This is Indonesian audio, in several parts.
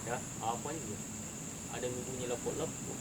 Ya, apa ini? Ada yang bunyi lepuk-lepuk.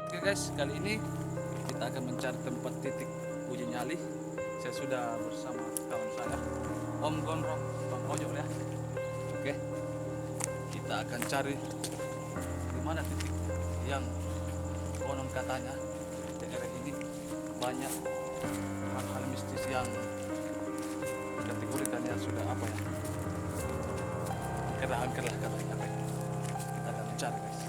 Oke guys, kali ini kita akan mencari tempat titik uji nyali. Saya sudah bersama kawan saya, Om Gondrong, Bang Ojol ya. Oke, kita akan cari di mana titik yang konon katanya daerah ini banyak hal-hal mistis yang dikategorikannya sudah apa ya, angker lah katanya. Kita akan mencari guys.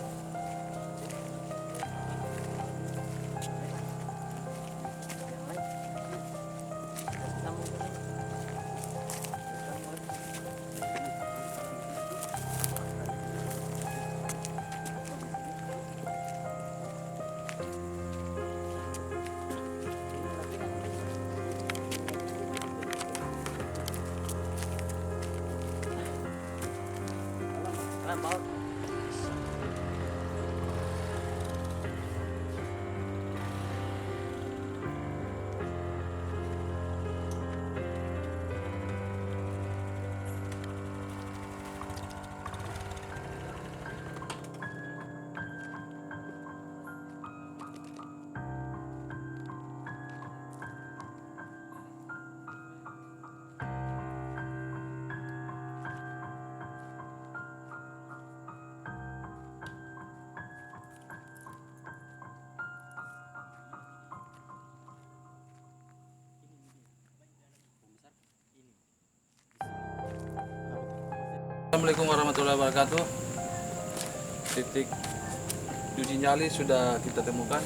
Assalamualaikum warahmatullahi wabarakatuh. Titik uji nyali sudah kita temukan.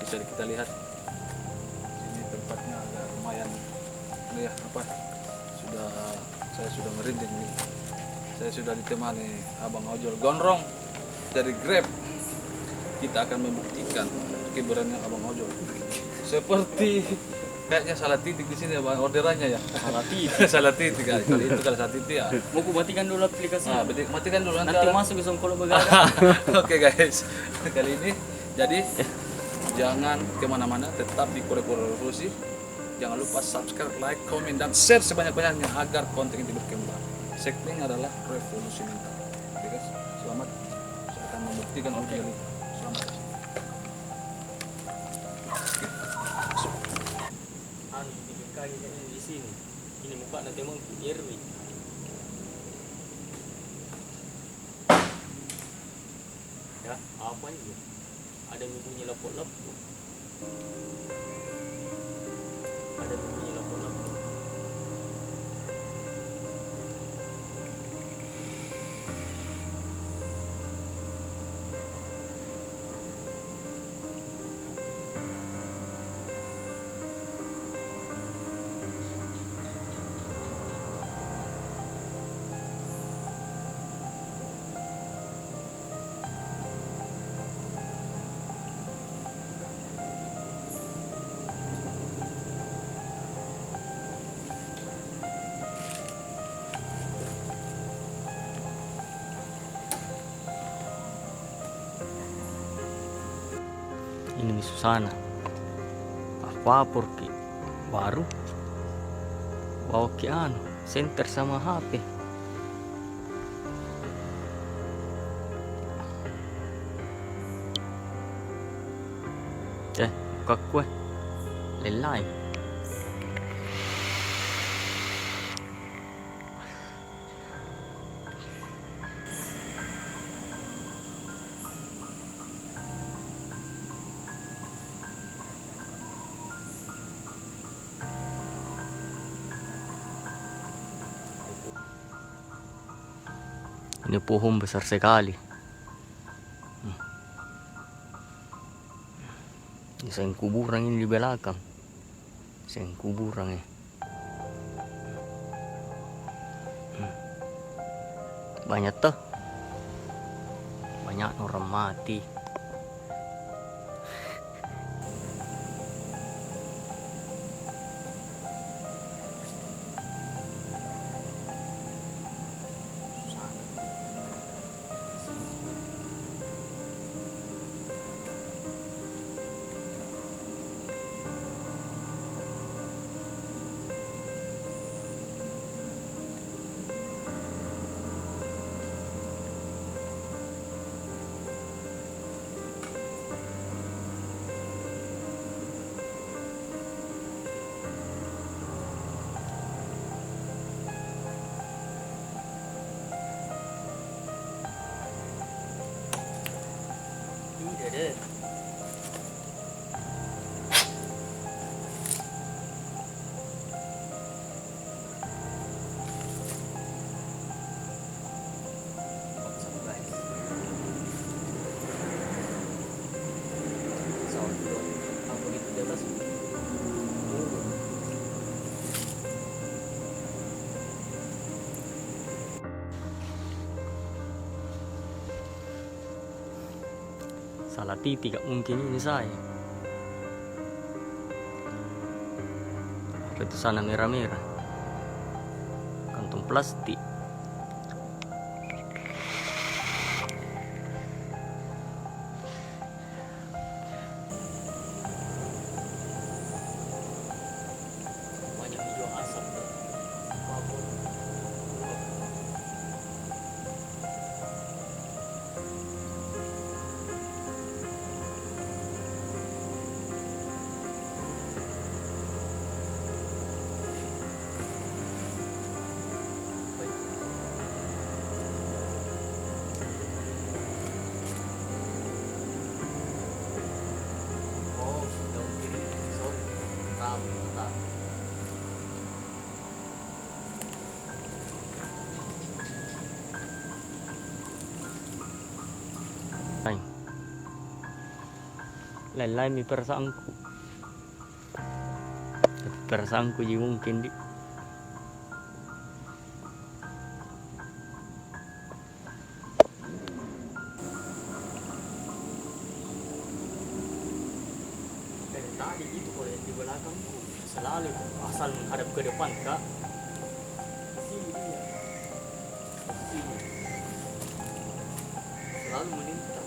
Bisa kita lihat sini tempatnya agak lumayan ya apa, saya sudah merinding nih. Saya sudah ditemani Abang Ojol Gondrong dari Grab. Kita akan membuktikan keberanian Abang Ojol. Seperti kayaknya salah titik di sini Bang, orderannya ya. Salah titik. Salah titik ya. Kali itu kalau salah titik ya. Mau ku matikan dulu aplikasi. Nah, matikan dulu Nanti masuk ke Songkolo Begara. Oke guys, kali ini jadi jangan kemana-mana, tetap di Kore-Kore Revolusi. Jangan lupa subscribe, like, komen, dan share sebanyak-banyaknya agar konten ini berkembang. Segmen adalah revolusi mental. Oke guys, selamat. Saya akan membuktikan uji nyali. Selamat. Anu bikin kaki di sini. Ini muka nanti mau Irwi. Ya, apa ini? Ada yang bunyi lepuk-lepuk. Ada yang bunyi lepuk-lepuk. Ini Susana. Apa ki baru? Bawa ki anu, senter sama HP. Buka kue. Lelai. Ini pohon besar sekali. Ini sayang kuburan ini di belakang. Sayang kuburan ya. Banyak tuh. Banyak orang mati. Ini deh. Salah titik gak mungkin ini saya. Apa itu sana merah-merah? Kantong plastik. Banyak hijau asap. Lain-lain mi perasaanku. Perasaanku juga mungkin di dari tadi itu kalau di belakangku selalu asal menghadap ke depan kak. Sini dia. Sini. Selalu melintas.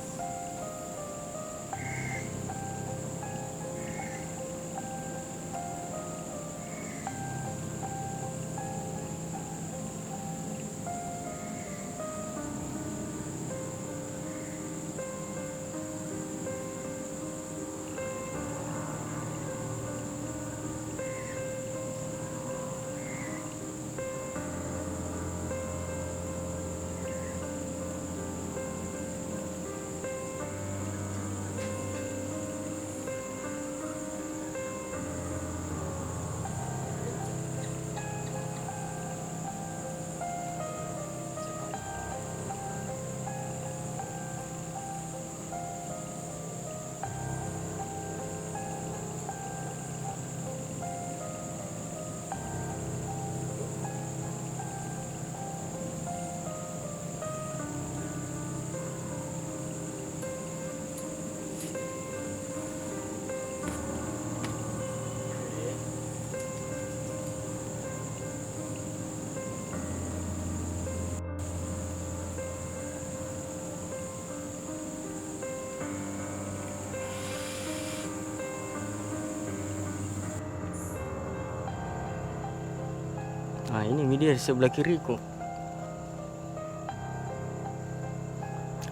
Nah ini dia di sebelah kiriku.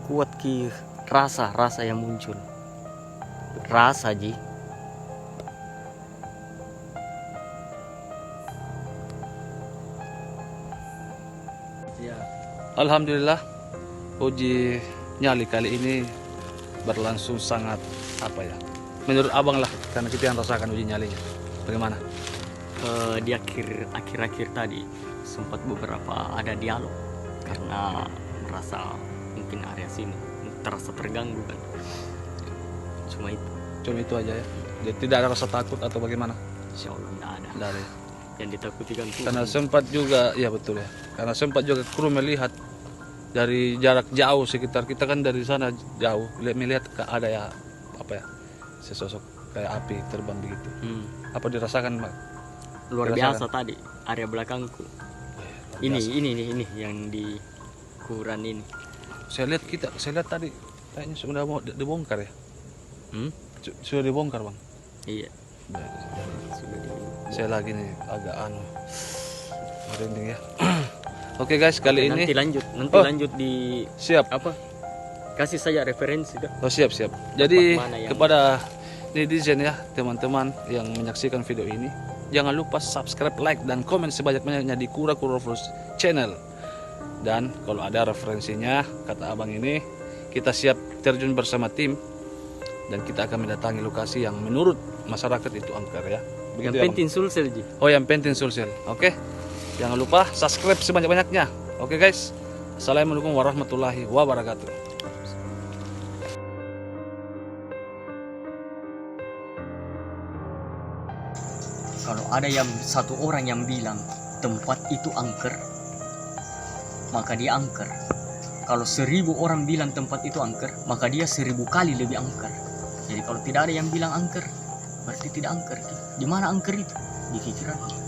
Kuat ki rasa yang muncul. Rasa ji. Alhamdulillah, uji nyali kali ini berlangsung sangat menurut abang lah, karena kita yang rasakan uji nyalinya. Bagaimana? Di akhir-akhir tadi sempat beberapa ada dialog karena merasa mungkin area sini terasa terganggu kan. Cuma itu Aja ya. Jadi tidak ada rasa takut atau bagaimana? insya Allah tidak ada. Tidak ada ya. Yang ditakuti kan tuh. Karena sempat juga, ya betul ya. Karena sempat juga kru melihat dari jarak jauh sekitar kita kan dari sana jauh, melihat ada ya sesosok kayak api terbang begitu. Apa dirasakan, Pak? Luar Dirasakan? biasa tadi area belakangku. Ini yang di kuburan ini. Saya lihat tadi kayaknya sudah mau dibongkar ya. Sudah dibongkar, Bang. Iya. Sudah di. Saya lagi nih agak merinding ya. Oke guys, kali ini Nanti Oh. lanjut di siap. apa? Kasih saya referensi kan. Oh siap. Jadi mana yang- kepada netizen ya, teman-teman yang menyaksikan video ini, jangan lupa subscribe, like, dan komen sebanyak-banyaknya di Kura Fools channel. Dan kalau ada referensinya, kata abang ini, kita siap terjun bersama tim dan kita akan mendatangi lokasi yang menurut masyarakat itu angker ya. Yang Begitu ya, Bang? penting Sulsel Ji. Oh, yang penting Sulsel. Oke. Jangan lupa subscribe sebanyak-banyaknya. Oke guys. Assalamualaikum warahmatullahi wabarakatuh. Kalau ada satu orang yang bilang tempat itu angker, maka dia angker. Kalau 1000 orang bilang tempat itu angker, maka dia 1000 kali lebih angker. Jadi kalau tidak ada yang bilang angker, berarti tidak angker. Di mana angker itu? Di pikiran.